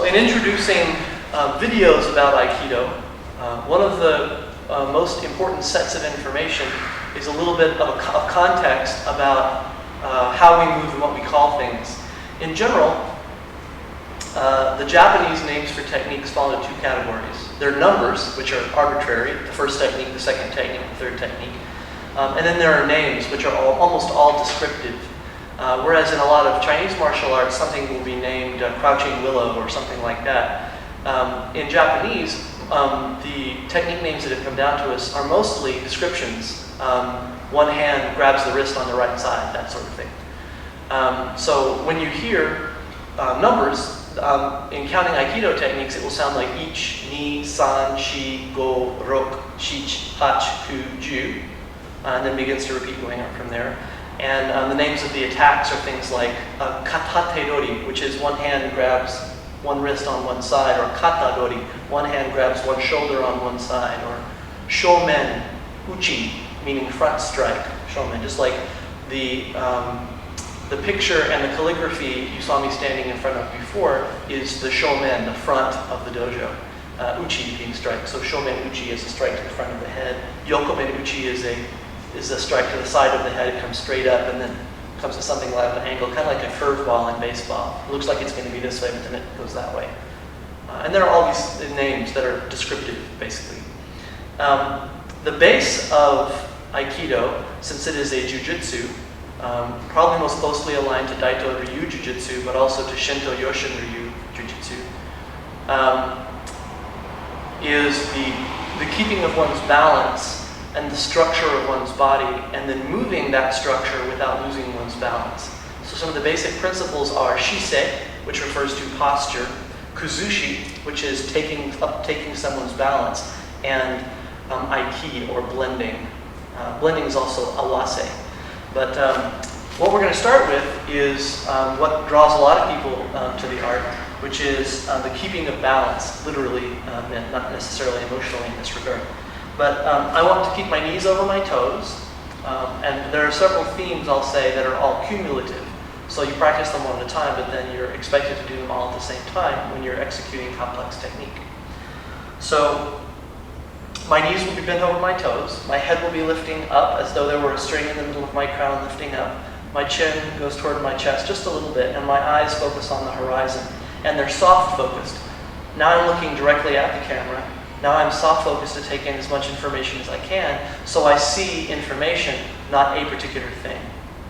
in introducing videos about Aikido, one of the most important sets of information is a little bit of context about how we move and what we call things. In general, the Japanese names for techniques fall into two categories. There are numbers, which are arbitrary, the first technique, the second technique, the third technique. And then there are names, which are almost all descriptive. Whereas in a lot of Chinese martial arts, something will be named Crouching Willow or something like that. In Japanese, the technique names that have come down to us are mostly descriptions. One hand grabs the wrist on the right side, that sort of thing. So when you hear numbers, in counting Aikido techniques, it will sound like ich, ni, san, shi, go, rok, shich, hach, ku, ju, and then begins to repeat going up from there. And the names of the attacks are things like katatedori, which is one hand grabs one wrist on one side, or katadori, one hand grabs one shoulder on one side, or shomen, uchi, meaning front strike, shomen, just like the picture and the calligraphy you saw me standing in front of before is the shomen, the front of the dojo. Uchi being strike, so shomen uchi is a strike to the front of the head. Yokomen uchi is a strike to the side of the head. It comes straight up and then comes to something like an angle, kind of like a curveball in baseball. It looks like it's going to be this way, but then it goes that way. And there are all these names that are descriptive, basically. The base of Aikido, since it is a jujitsu, probably most closely aligned to Daito Ryu Jiu-Jitsu, but also to Shinto Yoshin Ryu Jiu-Jitsu, is the keeping of one's balance and the structure of one's body, and then moving that structure without losing one's balance. So some of the basic principles are shisei, which refers to posture, kuzushi, which is taking someone's balance, and aiki, or blending. Blending is also awase. But what we're going to start with is what draws a lot of people to the art, which is the keeping of balance, literally meant, not necessarily emotionally in this regard. But I want to keep my knees over my toes, and there are several themes, I'll say, that are all cumulative. So you practice them one at a time, but then you're expected to do them all at the same time when you're executing complex technique. So my knees will be bent over my toes. My head will be lifting up as though there were a string in the middle of my crown lifting up. My chin goes toward my chest just a little bit, and my eyes focus on the horizon. And they're soft focused. Now I'm looking directly at the camera. Now I'm soft focused to take in as much information as I can, so I see information, not a particular thing.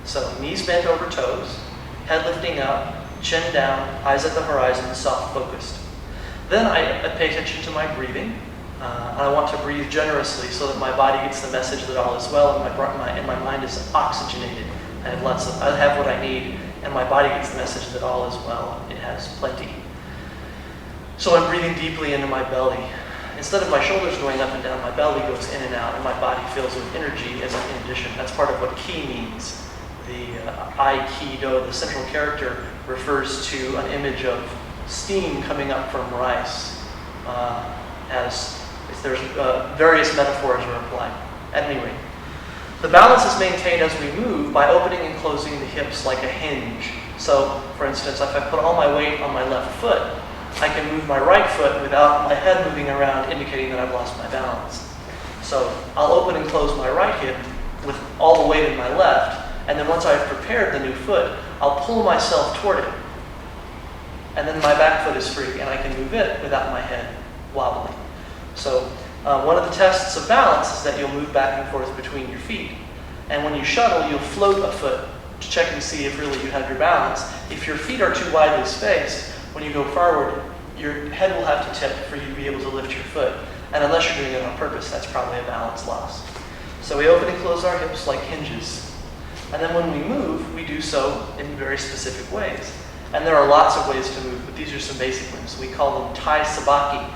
So knees bent over toes, head lifting up, chin down, eyes at the horizon, soft focused. Then I pay attention to my breathing. I want to breathe generously so that my body gets the message that all is well, and my mind is oxygenated. I have what I need, and my body gets the message that all is well. It has plenty. So I'm breathing deeply into my belly. Instead of my shoulders going up and down, my belly goes in and out, and my body fills with energy as an addition. That's part of what ki means. The Aikido, the central character, refers to an image of steam coming up from rice. There's various metaphors are applied. At any rate, the balance is maintained as we move by opening and closing the hips like a hinge. So, for instance, if I put all my weight on my left foot, I can move my right foot without my head moving around, indicating that I've lost my balance. So I'll open and close my right hip with all the weight in my left, and then once I've prepared the new foot, I'll pull myself toward it. And then my back foot is free, and I can move it without my head wobbling. So one of the tests of balance is that you'll move back and forth between your feet. And when you shuttle, you'll float a foot to check and see if really you have your balance. If your feet are too widely spaced, when you go forward, your head will have to tip for you to be able to lift your foot. And unless you're doing it on purpose, that's probably a balance loss. So we open and close our hips like hinges. And then when we move, we do so in very specific ways. And there are lots of ways to move, but these are some basic ones. We call them tai sabaki,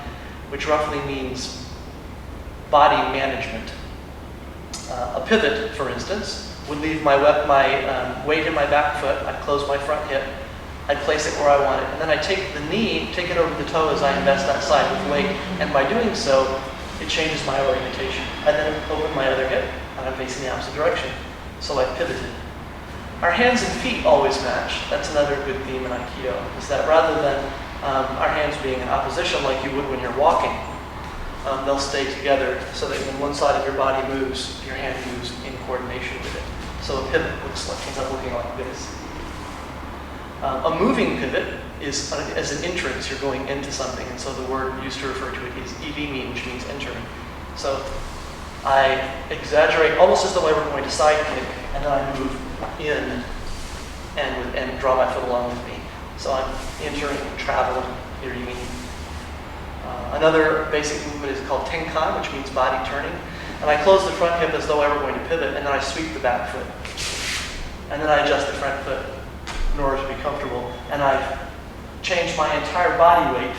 which roughly means body management. A pivot, for instance, would leave my weight in my back foot. I'd close my front hip. I'd place it where I want it. And then I take the knee, take it over the toe as I invest that side with weight. And by doing so, it changes my orientation. I then open my other hip, and I'm facing the opposite direction. So I pivoted. Our hands and feet always match. That's another good theme in Aikido, is that rather than our hands being in opposition like you would when you're walking, they'll stay together so that when one side of your body moves, your hand moves in coordination with it. So a pivot ends up looking like this. A moving pivot is as an entrance, you're going into something, and so the word used to refer to it is irimi, which means entering. So I exaggerate almost as though I were going to side kick, and then I move in and draw my foot along with me. So I'm entering, traveling, irimi. Another basic movement is called tenkan, which means body turning. And I close the front hip as though I were going to pivot, and then I sweep the back foot. And then I adjust the front foot in order to be comfortable. And I change my entire body weight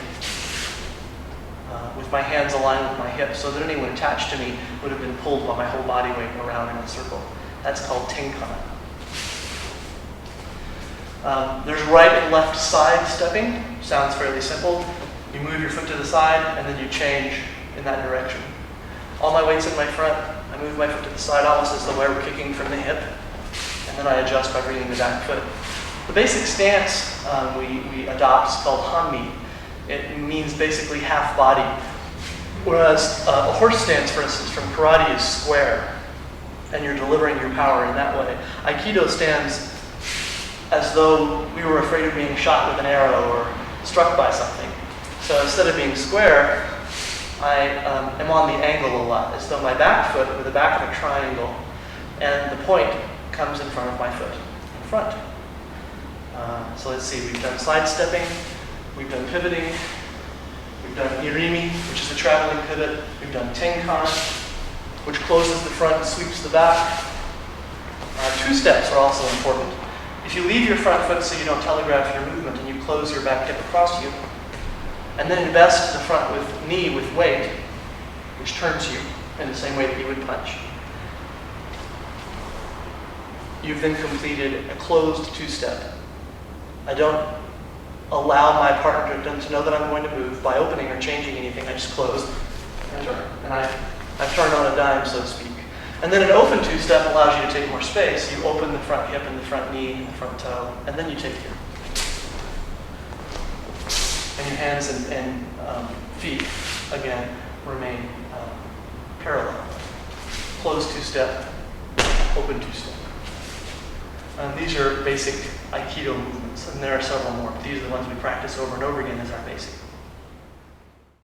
with my hands aligned with my hips so that anyone attached to me would have been pulled by my whole body weight around in a circle. That's called tenkan. There's right and left side stepping. Sounds fairly simple. You move your foot to the side, and then you change in that direction. All my weight's in my front. I move my foot to the side almost as though I were kicking from the hip, and then I adjust by bringing the back foot. The basic stance we adopt is called hanmi. It means basically half body, whereas a horse stance, for instance, from karate is square, and you're delivering your power in that way. Aikido stands as though we were afraid of being shot with an arrow or struck by something. So instead of being square, I am on the angle a lot, as though my back foot with the back of a triangle, and the point comes in front of my foot, in front. So let's see, we've done sidestepping, we've done pivoting, we've done irimi, which is the traveling pivot, we've done tenkan, which closes the front and sweeps the back. Two steps are also important. If you leave your front foot so you don't telegraph your movement and you close your back hip across you, and then invest the front knee with weight, which turns you in the same way that you would punch, you've then completed a closed two-step. I don't allow my partner to know that I'm going to move by opening or changing anything. I just close and turn. And I've turned on a dime, so to speak. And then an open two-step allows you to take more space. You open the front hip and the front knee and the front toe, and then you take your hands and feet, again, remain parallel. Closed two-step, open two-step. These are basic Aikido movements, and there are several more, but these are the ones we practice over and over again as our basic.